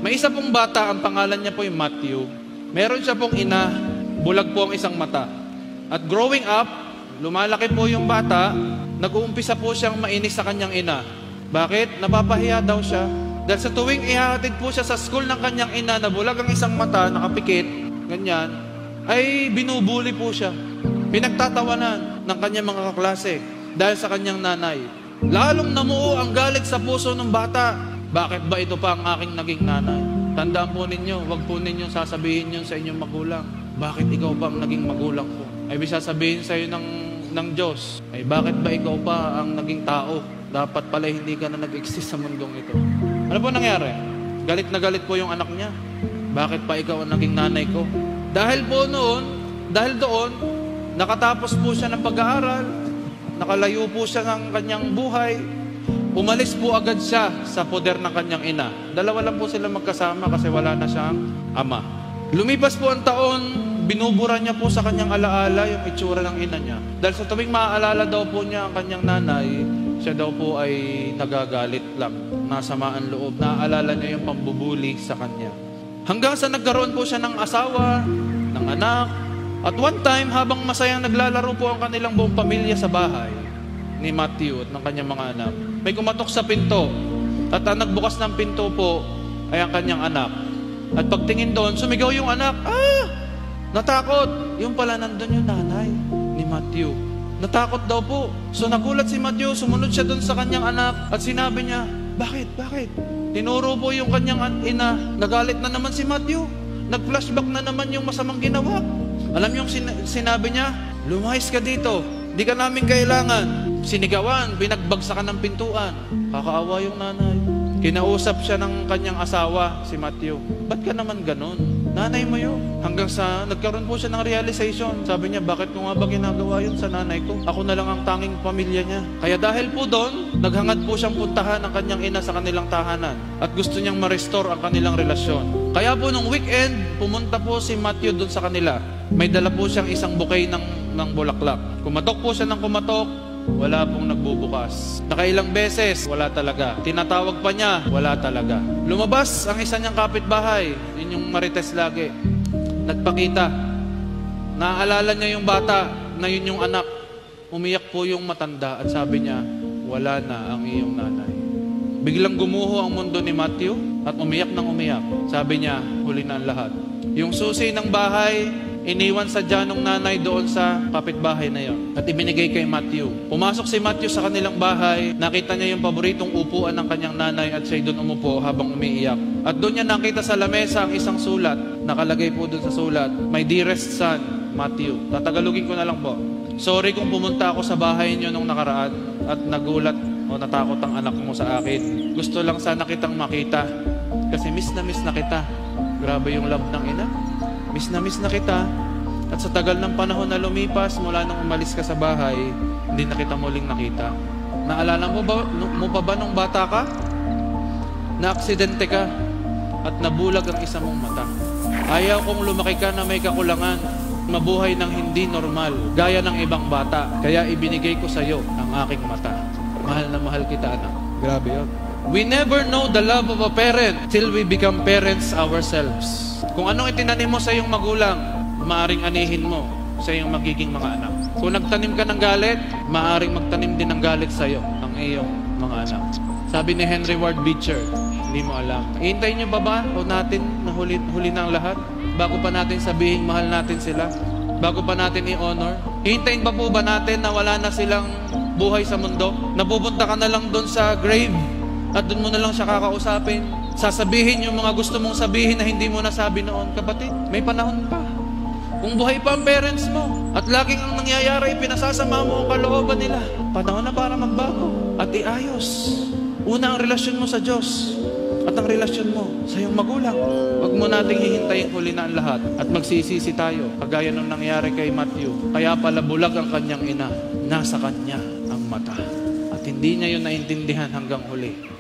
May isa pong bata, ang pangalan niya po yung Matthew. Meron siya pong ina, bulag po ang isang mata. At growing up, lumalaki po yung bata, nag-uumpisa po siyang mainis sa kanyang ina. Bakit? Napapahiya daw siya. Dahil sa tuwing ihahatid po siya sa school ng kanyang ina na bulag ang isang mata, nakapikit, ganyan, ay binubuli po siya. Pinagtatawanan ng kanyang mga kaklase dahil sa kanyang nanay. Lalong namuo ang galit sa puso ng bata. Bakit ba ito pa ang aking naging nanay? Tandaan po ninyo, wag po ninyong sasabihin yun sa inyong magulang. Bakit ikaw pa ang naging magulang ko? Ay sasabihin sa iyo ng Diyos, ay bakit ba ikaw pa ang naging tao? Dapat pala hindi ka na nag-exist sa mundong ito. Ano po nangyari? Galit na galit po yung anak niya. Bakit pa ikaw ang naging nanay ko? Dahil doon, nakatapos po siya ng pag-aaral, nakalayo po siya ng kanyang buhay, umalis po agad siya sa poder ng kanyang ina. Dalawa lang po sila magkasama kasi wala na siyang ama. Lumipas po ang taon, binubura niya po sa kanyang alaala yung itsura ng ina niya. Dahil sa tuwing maaalala daw po niya ang kanyang nanay, siya daw po ay nagagalit lang, nasamaan loob, naaalala niya yung pambubuli sa kanya. Hanggang sa nagkaroon po siya ng asawa, ng anak, at one time, habang masayang naglalaro po ang kanilang buong pamilya sa bahay ni Matthew at ng kanyang mga anak, may kumatok sa pinto. At ang nagbukas ng pinto po ay ang kanyang anak. At pagtingin doon, sumigaw yung anak. Natakot. Yung pala nandun yung nanay ni Matthew. Natakot daw po. So nagulat si Matthew, sumunod siya doon sa kanyang anak at sinabi niya, Bakit? Tinuro po yung kanyang ina. Nagalit na naman si Matthew. Nag-flashback na naman yung masamang ginawa. Alam yung sinabi niya, lumayas ka dito, di ka namin kailangan. Sinigawan, binagbagsakan ng pintuan. Kakaawa yung nanay. Kinausap siya ng kanyang asawa, si Matthew. Ba't ka naman ganun? Nanay mo yun. Hanggang sa nagkaroon po siya ng realization. Sabi niya, bakit ko nga ba ginagawa yun sa nanay ko? Ako na lang ang tanging pamilya niya. Kaya dahil po doon, naghangad po siyang puntahan ng kanyang ina sa kanilang tahanan. At gusto niyang ma-restore ang kanilang relasyon. Kaya po nung weekend, pumunta po si Matthew doon sa kanila. May dala po siyang isang bouquet ng bulaklak. Kumatok po siya ng kumatok, wala pong nagbubukas. Nakailang beses, wala talaga. Tinatawag pa niya, wala talaga. Lumabas ang isa niyang kapitbahay, yun yung marites lagi. Nagpakita. Naaalala niya yung bata na yun yung anak. Umiyak po yung matanda at sabi niya, wala na ang iyong nanay. Biglang gumuho ang mundo ni Matthew at umiyak ng umiyak. Sabi niya, huli na ang lahat. Yung susi ng bahay, iniwan sa dyanong nanay doon sa kapitbahay na yon at ibinigay kay Matthew. Pumasok si Matthew sa kanilang bahay, nakita niya yung paboritong upuan ng kanyang nanay at siya'y doon umupo habang umiiyak. At doon niya nakita sa lamesa ang isang sulat. Nakalagay po doon sa sulat, My dearest son, Matthew. Tatagalogin ko na lang po. Sorry kung pumunta ako sa bahay niyo nung nakaraan at nagulat o natakot ang anak mo sa akin. Gusto lang sana kitang makita kasi miss na kita. Grabe yung love ng ina. Miss na kita. At sa tagal ng panahon na lumipas, mula nang umalis ka sa bahay, hindi na kita muling nakita. Naalala mo pa ba nung bata ka? Na-aksidente ka at nabulag ang isa mong mata. Ayaw kong lumaki ka na may kakulangan, mabuhay ng hindi normal, gaya ng ibang bata. Kaya ibinigay ko sa iyo ang aking mata. Mahal na mahal kita, anak. Grabe yun. We never know the love of a parent till we become parents ourselves. Kung anong itinanim mo sa iyong magulang, maaring anihin mo sa iyong magiging mga anak. Kung nagtanim ka ng galit, maaring magtanim din ng galit sa iyo ang iyong mga anak. Sabi ni Henry Ward Beecher, hindi mo alam. Ihintayin niyo ba o natin na huli na ang lahat? Bago pa natin sabihin mahal natin sila? Bago pa natin i-honor? Ihintayin pa po ba natin na wala na silang buhay sa mundo? Napupunta ka na lang doon sa grave at doon mo na lang siya kakausapin. Sasabihin yung mga gusto mong sabihin na hindi mo nasabi noon. Kapatid, may panahon pa. Kung buhay pa ang parents mo at laging ang nangyayari, pinasasama mo ang kalooban nila, panahon na para magbago at iayos. Una ang relasyon mo sa Diyos at ang relasyon mo sa iyong magulang. Huwag mo nating hihintayin huli na ang lahat at magsisisi tayo, kagaya ng nangyari kay Matthew. Kaya pala bulag ang kanyang ina, nasa kanya ang mata. At hindi niya yun naintindihan hanggang huli.